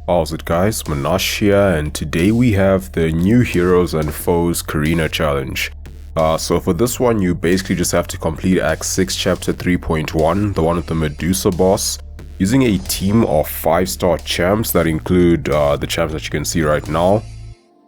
How's it guys, Munash here, and today we have the new Heroes and Foes Carina challenge. So for this one you basically just have to complete Act 6 Chapter 3.1, the one with the Medusa boss, using a team of 5-star champs that include the champs that you can see right now.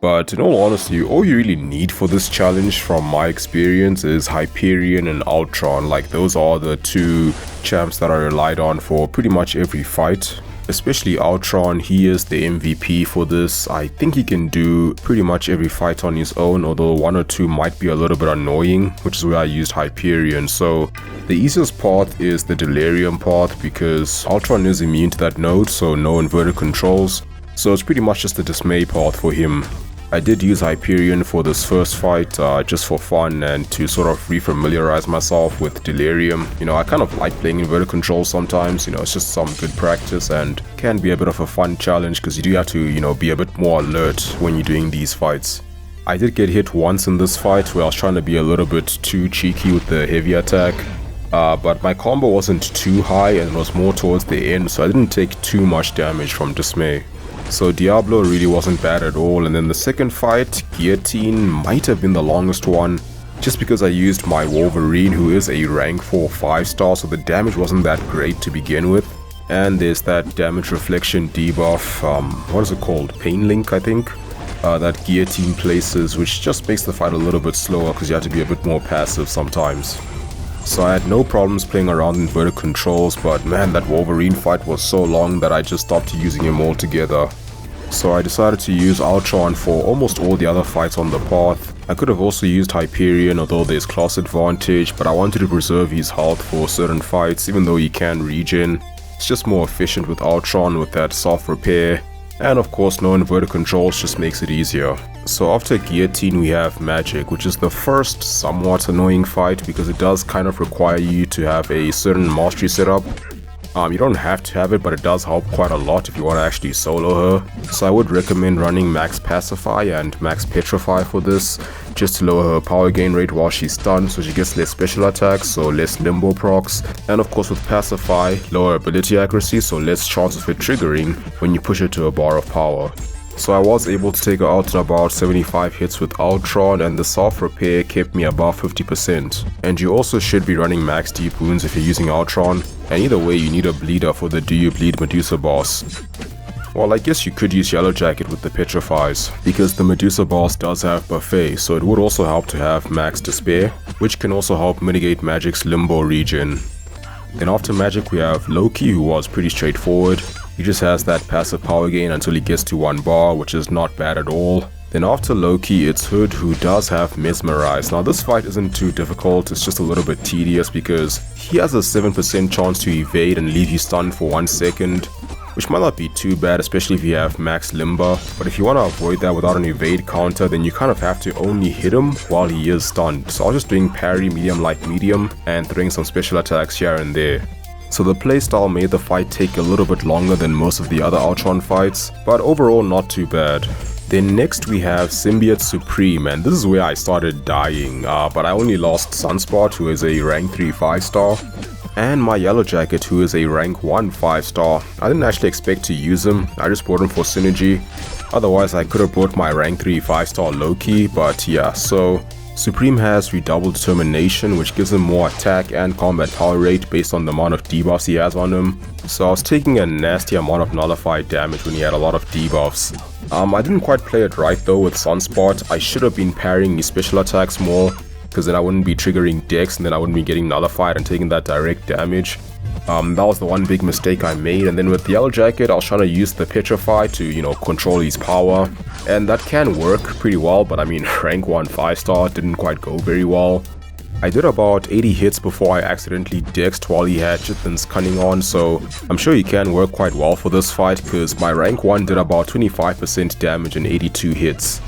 But in all honesty, all you really need for this challenge from my experience is Hyperion and Ultron. Like, those are the two champs that are relied on for pretty much every fight. Especially Ultron, he is the MVP for this. I think he can do pretty much every fight on his own, although one or two might be a little bit annoying, which is where I used Hyperion. So the easiest path is the Delirium path because Ultron is immune to that node, so no inverted controls. So it's pretty much just the dismay path for him. I did use Hyperion for this first fight just for fun and to sort of refamiliarize myself with Delirium. You know, I kind of like playing inverted controls sometimes, you know, it's just some good practice and can be a bit of a fun challenge because you do have to, you know, be a bit more alert when you're doing these fights. I did get hit once in this fight where I was trying to be a little bit too cheeky with the heavy attack. But my combo wasn't too high and it was more towards the end, so I didn't take too much damage from dismay. So Diablo really wasn't bad at all, and then the second fight, Guillotine, might have been the longest one, just because I used my Wolverine, who is a rank 4 5-star, so the damage wasn't that great to begin with. And there's that damage reflection debuff, what is it called, Pain Link I think, that Guillotine places, which just makes the fight a little bit slower because you have to be a bit more passive sometimes. So I had no problems playing around inverted controls, but man, that Wolverine fight was so long that I just stopped using him altogether. So I decided to use Ultron for almost all the other fights on the path. I could have also used Hyperion, although there's class advantage, but I wanted to preserve his health for certain fights, even though he can regen. It's just more efficient with Ultron with that soft repair. And of course, no inverted controls just makes it easier. So after Guillotine we have Magik, which is the first somewhat annoying fight because it does kind of require you to have a certain mastery setup. You don't have to have it, but it does help quite a lot if you want to actually solo her. So I would recommend running Max Pacify and Max Petrify for this, just to lower her power gain rate while she's stunned, so she gets less special attacks, so less limbo procs. And of course with Pacify, lower ability accuracy, so less chance of it triggering when you push her to a bar of power. So I was able to take her out to about 75 hits with Ultron, and the soft repair kept me above 50%. And you also should be running max deep wounds if you're using Ultron, and either way you need a bleeder for the Do You Bleed Medusa boss. Well, I guess you could use Yellow Jacket with the Petrifies, because the Medusa boss does have buffet, so it would also help to have max Despair, which can also help mitigate Magik's limbo regen. Then after Magik we have Loki, who was pretty straightforward. He just has that passive power gain until he gets to 1 bar, which is not bad at all. Then after Loki, it's Hood, who does have Mesmerize. Now this fight isn't too difficult, it's just a little bit tedious because he has a 7% chance to evade and leave you stunned for 1 second, which might not be too bad, especially if you have max Limber. But if you want to avoid that without an evade counter, then you kind of have to only hit him while he is stunned. So I was just doing parry, medium, light, medium, and throwing some special attacks here and there. So the playstyle made the fight take a little bit longer than most of the other Ultron fights, but overall not too bad. Then next we have Symbiote Supreme, and this is where I started dying, but I only lost Sunspot, who is a rank 3 5-star, and my Yellow Jacket, who is a rank 1 5-star. I didn't actually expect to use him, I just bought him for synergy. Otherwise I could have bought my rank 3 5-star Loki, but yeah, so Supreme has Redoubled Determination, which gives him more attack and combat power rate based on the amount of debuffs he has on him. So I was taking a nasty amount of nullified damage when he had a lot of debuffs. I didn't quite play it right though with Sunspot. I should have been parrying his special attacks more, because then I wouldn't be triggering Dex and then I wouldn't be getting nullified and taking that direct damage. That was the one big mistake I made. And then with the Yellow Jacket, I was trying to use the Petrify to, you know, control his power, and that can work pretty well, but I mean rank 1 5-star didn't quite go very well. I did about 80 hits before I accidentally dexed while he had Chithin's Cunning on, so I'm sure he can work quite well for this fight because my rank 1 did about 25% damage in 82 hits.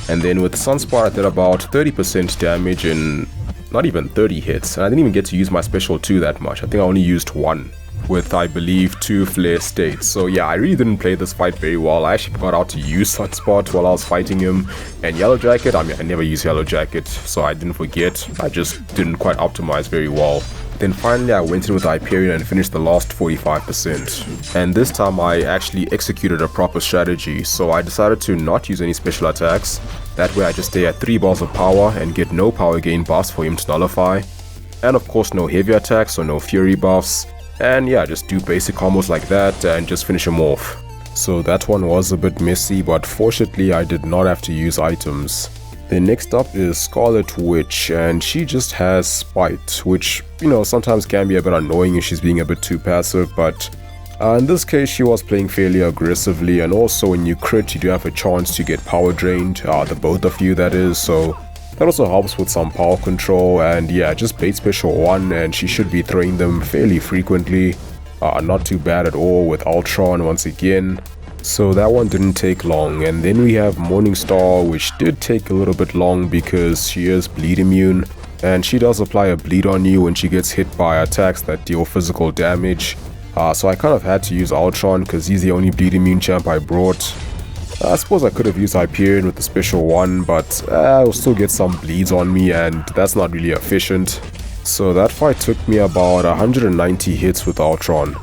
And then with Sunspot I did about 30% damage in not even 30 hits, and I didn't even get to use my special 2 that much. I think I only used 1 with, I believe, 2 flare states. So yeah, I really didn't play this fight very well. I actually forgot how to use Sunspot while I was fighting him. And Yellow Jacket, I mean, I never use Yellow Jacket, so I didn't forget. I just didn't quite optimize very well. Then finally I went in with Hyperion and finished the last 45%. And this time I actually executed a proper strategy, so I decided to not use any special attacks. That way I just stay at 3 bars of power and get no power gain buffs for him to nullify. And of course no heavy attacks or no fury buffs. And yeah, just do basic combos like that and just finish him off. So that one was a bit messy, but fortunately I did not have to use items. Then next up is Scarlet Witch, and she just has Spite, which, sometimes can be a bit annoying if she's being a bit too passive, but in this case she was playing fairly aggressively, and also when you crit you do have a chance to get power drained, the both of you that is, so that also helps with some power control. And yeah, just bait special 1 and she should be throwing them fairly frequently. Not too bad at all with Ultron once again. So that one didn't take long. And then we have Morningstar, which did take a little bit long because she is bleed immune. And she does apply a bleed on you when she gets hit by attacks that deal physical damage. So I kind of had to use Ultron because he's the only bleed immune champ I brought. I suppose I could have used Hyperion with the special 1, but I'll still get some bleeds on me and that's not really efficient. So that fight took me about 190 hits with Ultron.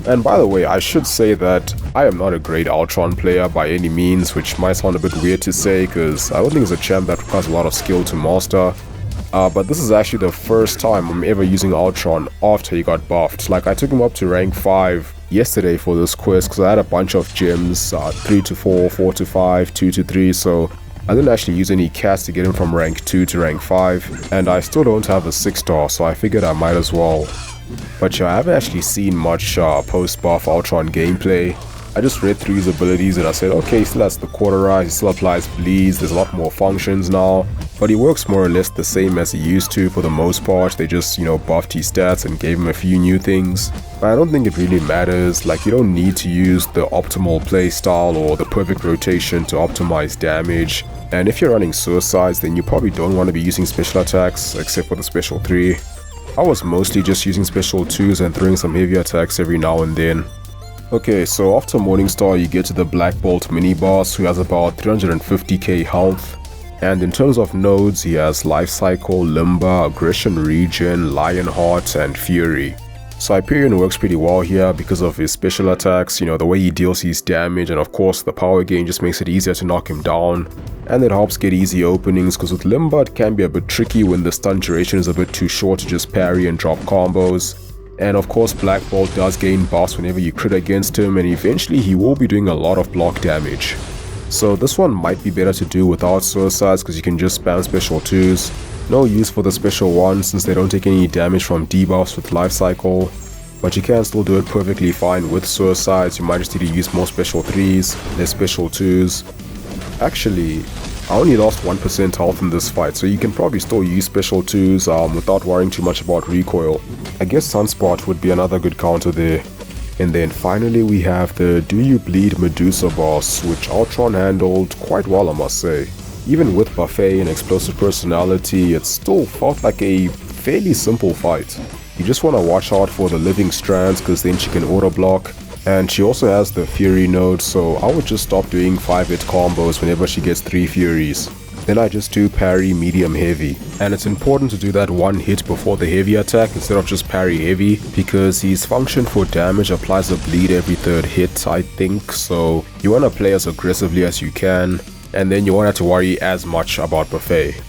And by the way, I should say that I am not a great Ultron player by any means, which might sound a bit weird to say because I don't think it's a champ that requires a lot of skill to master. But this is actually the first time I'm ever using Ultron after he got buffed. Like, I took him up to rank 5 yesterday for this quest because I had a bunch of gems, 3 to 4, 4 to 5, 2 to 3, so I didn't actually use any cats to get him from rank 2 to rank 5, and I still don't have a 6-star, so I figured I might as well. But yeah, I haven't actually seen much post-buff Ultron gameplay. I just read through his abilities and I said, okay, he still has the cauterize, he still applies bleeds, there's a lot more functions now, but he works more or less the same as he used to for the most part. They just, buffed his stats and gave him a few new things. But I don't think it really matters. Like, you don't need to use the optimal playstyle or the perfect rotation to optimize damage. And if you're running suicides, then you probably don't want to be using special attacks, except for the special 3. I was mostly just using special 2s and throwing some heavy attacks every now and then. Okay, so after Morningstar you get to the Black Bolt mini boss, who has about 350k health. And in terms of nodes, he has Life Cycle, Limber, Aggression Regen, Lionheart, and Fury. So Hyperion works pretty well here because of his special attacks, the way he deals his damage, and of course the power gain just makes it easier to knock him down. And it helps get easy openings because with Limber it can be a bit tricky when the stun duration is a bit too short to just parry and drop combos. And of course Black Bolt does gain buffs whenever you crit against him, and eventually he will be doing a lot of block damage. So this one might be better to do without suicides because you can just spam special 2s. No use for the special 1 since they don't take any damage from debuffs with life cycle. But you can still do it perfectly fine with suicides. You might just need to use more special 3s, less special 2s. Actually, I only lost 1% health in this fight, so you can probably still use special 2s without worrying too much about recoil. I guess Sunspot would be another good counter there. And then finally we have the Do You Bleed Medusa boss, which Ultron handled quite well, I must say. Even with Buffet and explosive personality, it still felt like a fairly simple fight. You just want to watch out for the living strands because then she can auto block. And she also has the Fury node, so I would just stop doing 5-hit combos whenever she gets 3 Furies. Then I just do parry medium heavy. And it's important to do that 1 hit before the heavy attack instead of just parry heavy, because his function for damage applies a bleed every 3rd hit, I think, so you want to play as aggressively as you can, and then you won't have to worry as much about Buffet.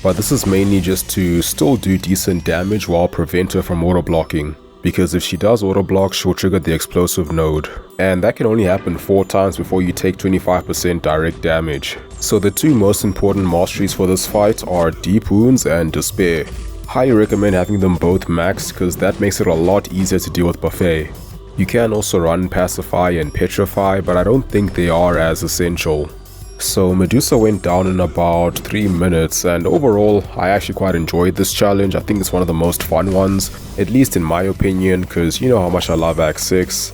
But this is mainly just to still do decent damage while prevent her from auto blocking. Because if she does auto block, she'll trigger the explosive node, and that can only happen 4 times before you take 25% direct damage. So the 2 most important masteries for this fight are Deep Wounds and Despair. Highly recommend having them both maxed because that makes it a lot easier to deal with Buffet. You can also run Pacify and Petrify, but I don't think they are as essential. So Medusa went down in about 3 minutes, and overall I actually quite enjoyed this challenge. I think it's one of the most fun ones, at least in my opinion, because you know how much I love Act 6.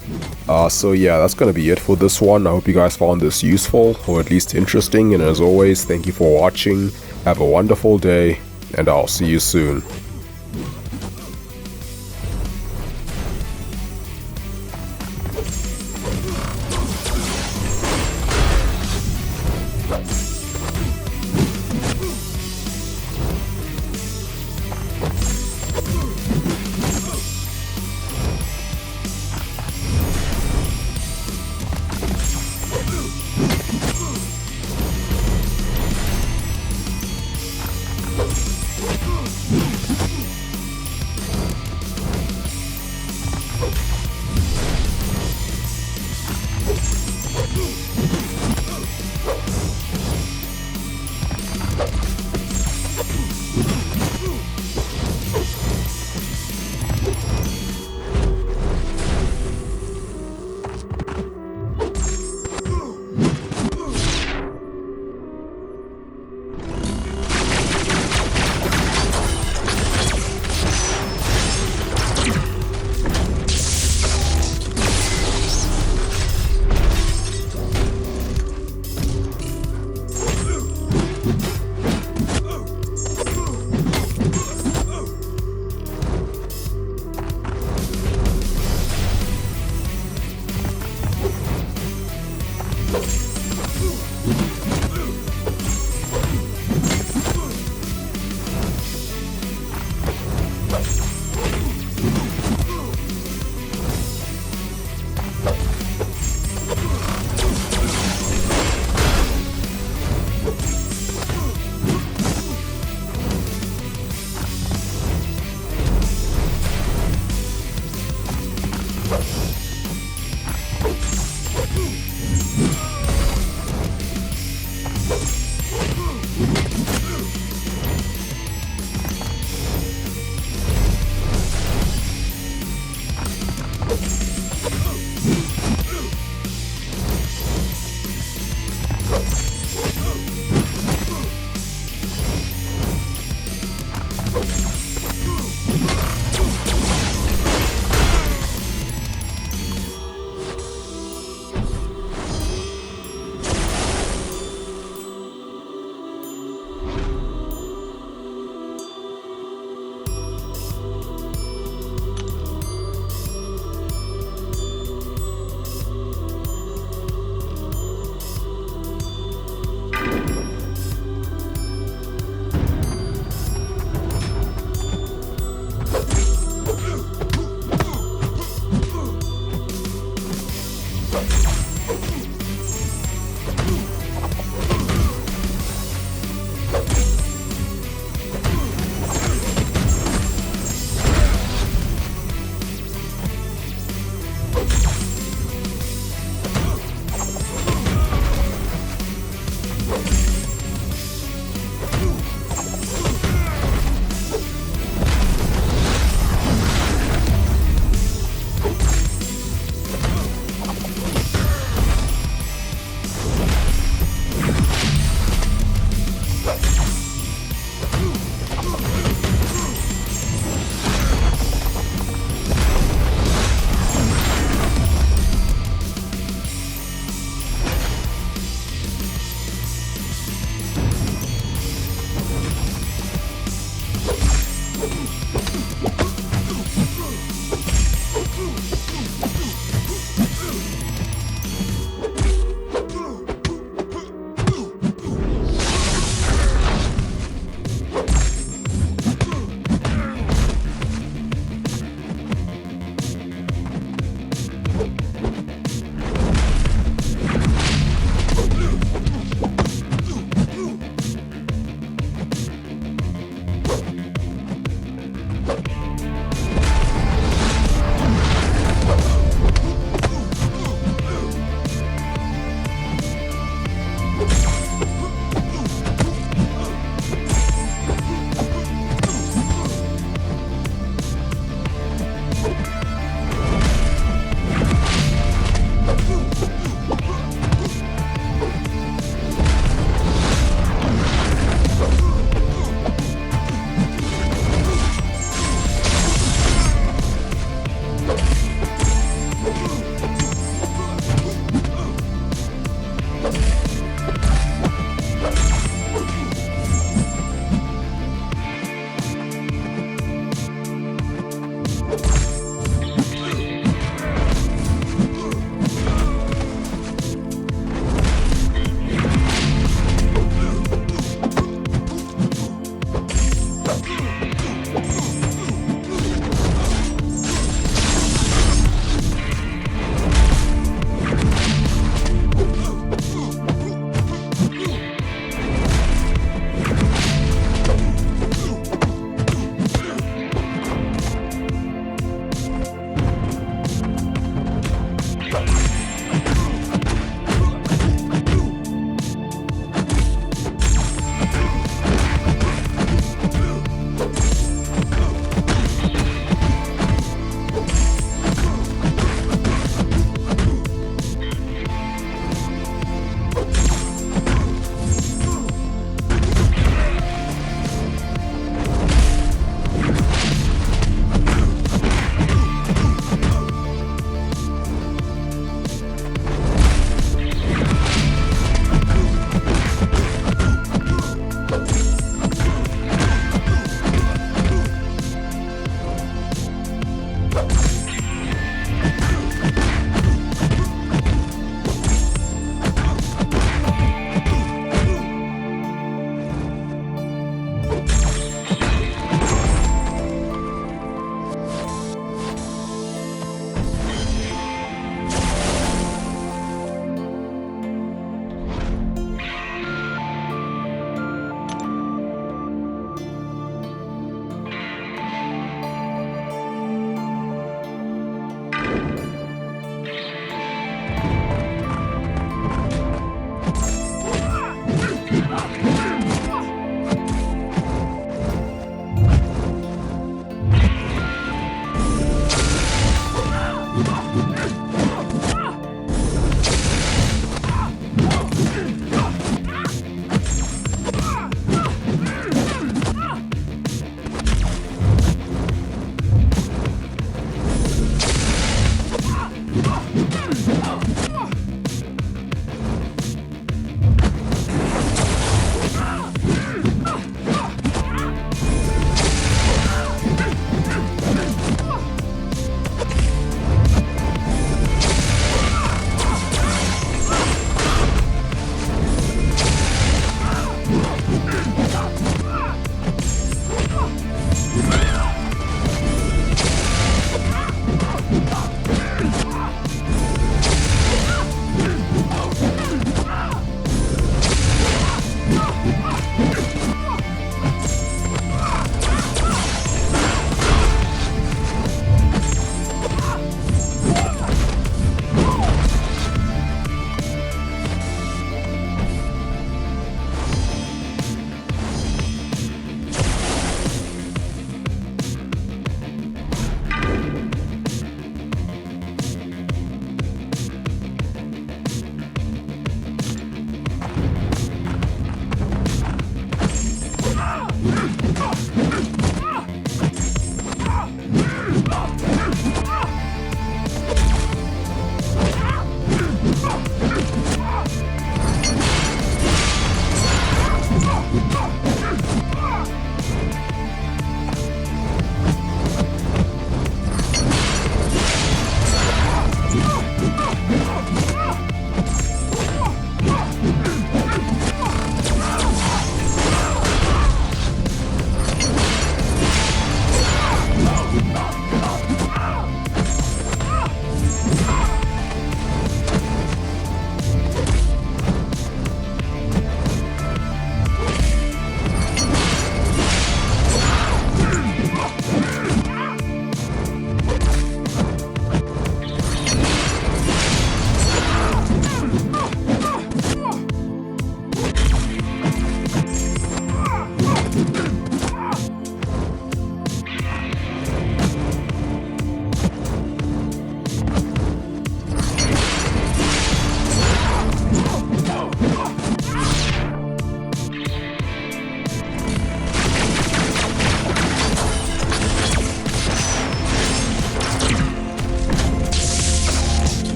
So yeah, that's gonna be it for this one. I hope you guys found this useful, or at least interesting, and as always, thank you for watching. Have a wonderful day, and I'll see you soon.